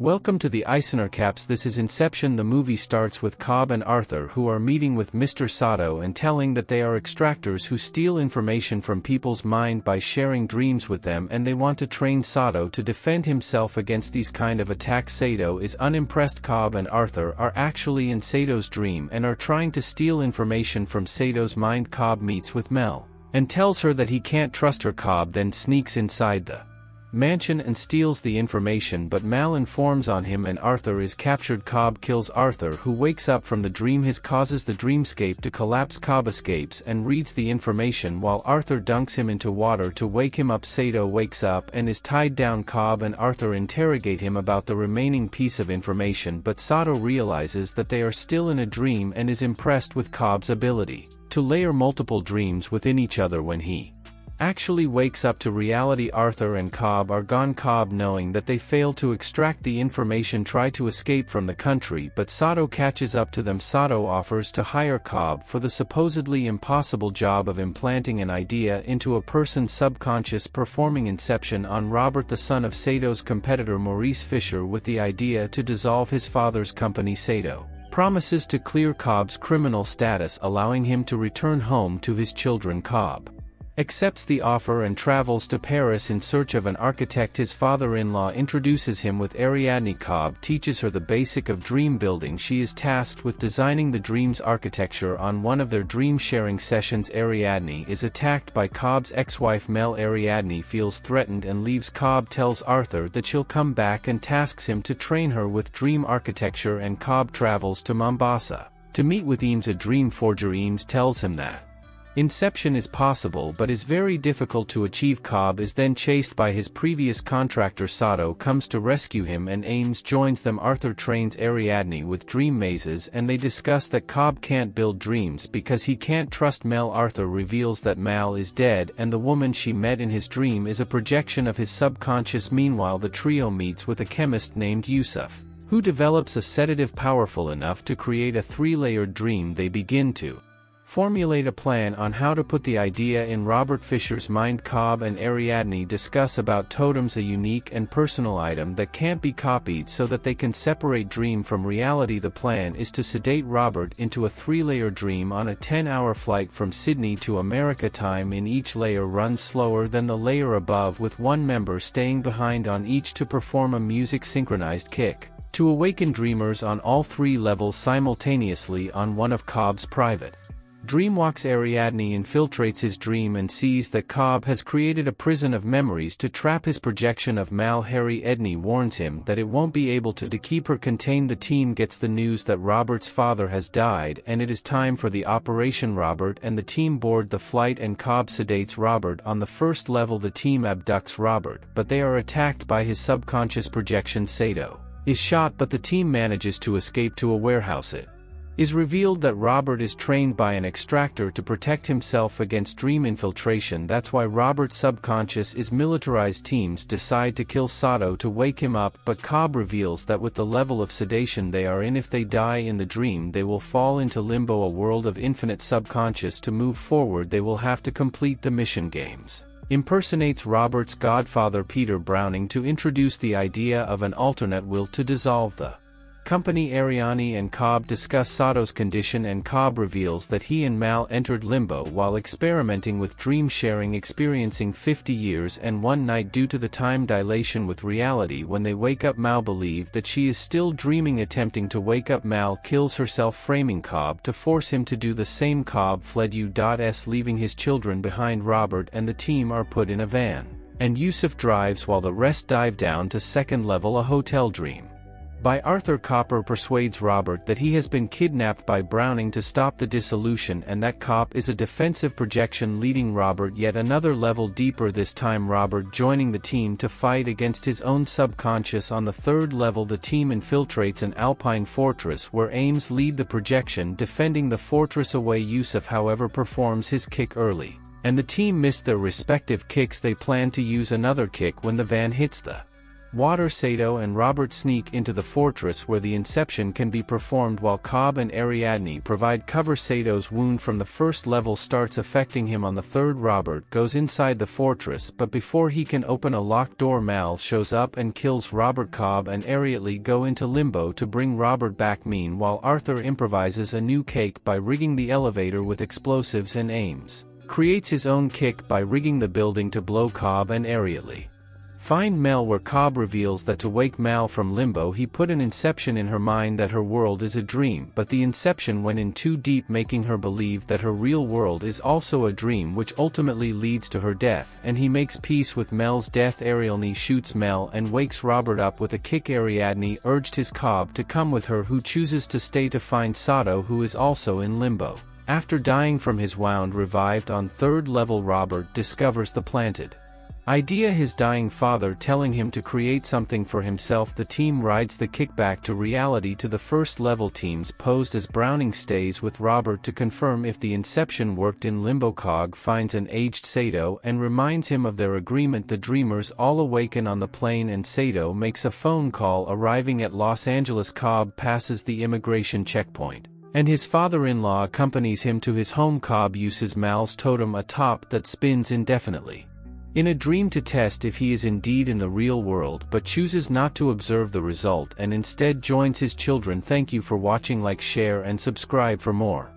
Welcome to the Eisner Caps. This is Inception. The movie starts with Cobb and Arthur who are meeting with Mr. Sato and telling that they are extractors who steal information from people's mind by sharing dreams with them, and they want to train Sato to defend himself against these kind of attacks. Sato is unimpressed. Cobb and Arthur are actually in Sato's dream and are trying to steal information from Sato's mind. Cobb meets with Mel and tells her that he can't trust her. Cobb then sneaks inside the mansion and steals the information, but Mal informs on him and Arthur is captured. Cobb kills Arthur, who wakes up from the dream. His causes the dreamscape to collapse. Cobb escapes and reads the information while Arthur dunks him into water to wake him up. Sato wakes up and is tied down. Cobb and Arthur interrogate him about the remaining piece of information, but Sato realizes that they are still in a dream and is impressed with Cobb's ability to layer multiple dreams within each other. When he actually wakes up to reality, Arthur and Cobb are gone. Cobb, knowing that they failed to extract the information, try to escape from the country, but Sato catches up to them. Sato offers to hire Cobb for the supposedly impossible job of implanting an idea into a person's subconscious, performing Inception on Robert, the son of Sato's competitor Maurice Fisher, with the idea to dissolve his father's company. Sato promises to clear Cobb's criminal status, allowing him to return home to his children. Cobb accepts the offer and travels to Paris in search of an architect. His father-in-law introduces him with Ariadne. Cobb teaches her the basic of dream building. She is tasked with designing the dream's architecture. On one of their dream-sharing sessions, Ariadne is attacked by Cobb's ex-wife Mel. Ariadne feels threatened and leaves. Cobb tells Arthur that she'll come back and tasks him to train her with dream architecture, and Cobb travels to Mombasa to meet with Eames, a dream forger. Eames tells him that Inception is possible but is very difficult to achieve. Cobb is then chased by his previous contractor. Sato comes to rescue him and Eames joins them. Arthur trains Ariadne with dream mazes and they discuss that Cobb can't build dreams because he can't trust Mel. Arthur reveals that Mal is dead and the woman she met in his dream is a projection of his subconscious. Meanwhile, the trio meets with a chemist named Yusuf, who develops a sedative powerful enough to create a three-layered dream. They begin to formulate a plan on how to put the idea in Robert Fisher's mind. Cobb and Ariadne discuss about totems, a unique and personal item that can't be copied, so that they can separate dream from reality. The plan is to sedate Robert into a three-layer dream on a 10-hour flight from Sydney to America. Time in each layer runs slower than the layer above, with one member staying behind on each to perform a music-synchronized kick to awaken dreamers on all three levels simultaneously. On one of Cobb's private dreamwalks, Ariadne infiltrates his dream and sees that Cobb has created a prison of memories to trap his projection of Mal. Ariadne warns him that it won't be able to keep her contained. The team gets the news that Robert's father has died and it is time for the operation. Robert and the team board the flight and Cobb sedates Robert on the first level. The team abducts Robert, but they are attacked by his subconscious projection. Sato is shot, but the team manages to escape to a warehouse. It is revealed that Robert is trained by an extractor to protect himself against dream infiltration. That's why Robert's subconscious is militarized. Teams decide to kill Sato to wake him up, but Cobb reveals that with the level of sedation they are in, if they die in the dream they will fall into limbo, a world of infinite subconscious. To move forward they will have to complete the mission. Games impersonates Robert's godfather Peter Browning to introduce the idea of an alternate will to dissolve the company. Ariadne and Cobb discuss Sato's condition and Cobb reveals that he and Mal entered limbo while experimenting with dream sharing, experiencing 50 years and one night due to the time dilation with reality. When they wake up, Mal believes that she is still dreaming. Attempting to wake up, Mal kills herself, framing Cobb to force him to do the same. Cobb fled U.S. leaving his children behind. Robert and the team are put in a van and Yusuf drives while the rest dive down to second level, a hotel dream by Arthur. Copper persuades Robert that he has been kidnapped by Browning to stop the dissolution and that Cobb is a defensive projection, leading Robert yet another level deeper, this time Robert joining the team to fight against his own subconscious. On the third level the team infiltrates an alpine fortress where Ames lead the projection, defending the fortress away. Yusuf however performs his kick early and the team miss their respective kicks. They plan to use another kick when the van hits the Water Sato and Robert sneak into the fortress where the inception can be performed while Cobb and Ariadne provide cover. Sato's wound from the first level starts affecting him on the third. Robert goes inside the fortress, but before he can open a locked door, Mal shows up and kills Robert. Cobb and Ariadne go into limbo to bring Robert back. Meanwhile, Arthur improvises a new cake by rigging the elevator with explosives and creates his own kick by rigging the building to blow Cobb and Ariadne. Find Mel, where Cobb reveals that to wake Mal from limbo he put an inception in her mind that her world is a dream, but the inception went in too deep, making her believe that her real world is also a dream, which ultimately leads to her death, and he makes peace with Mel's death. Ariadne shoots Mel and wakes Robert up with a kick. Ariadne urged his Cobb to come with her, who chooses to stay to find Sato, who is also in limbo. After dying from his wound revived on third level, Robert discovers the planted idea, his dying father telling him to create something for himself. The team rides the kickback to reality to the first level teams posed as Browning stays with Robert to confirm if the inception worked in limbo. Cog finds an aged Sato and reminds him of their agreement. The dreamers all awaken on the plane and Sato makes a phone call. Arriving at Los Angeles, Cobb passes the immigration checkpoint, and his father-in-law accompanies him to his home. Cobb uses Mal's totem, a top that spins indefinitely, in a dream to test if he is indeed in the real world, but chooses not to observe the result and instead joins his children. Thank you for watching. Like, share and subscribe for more.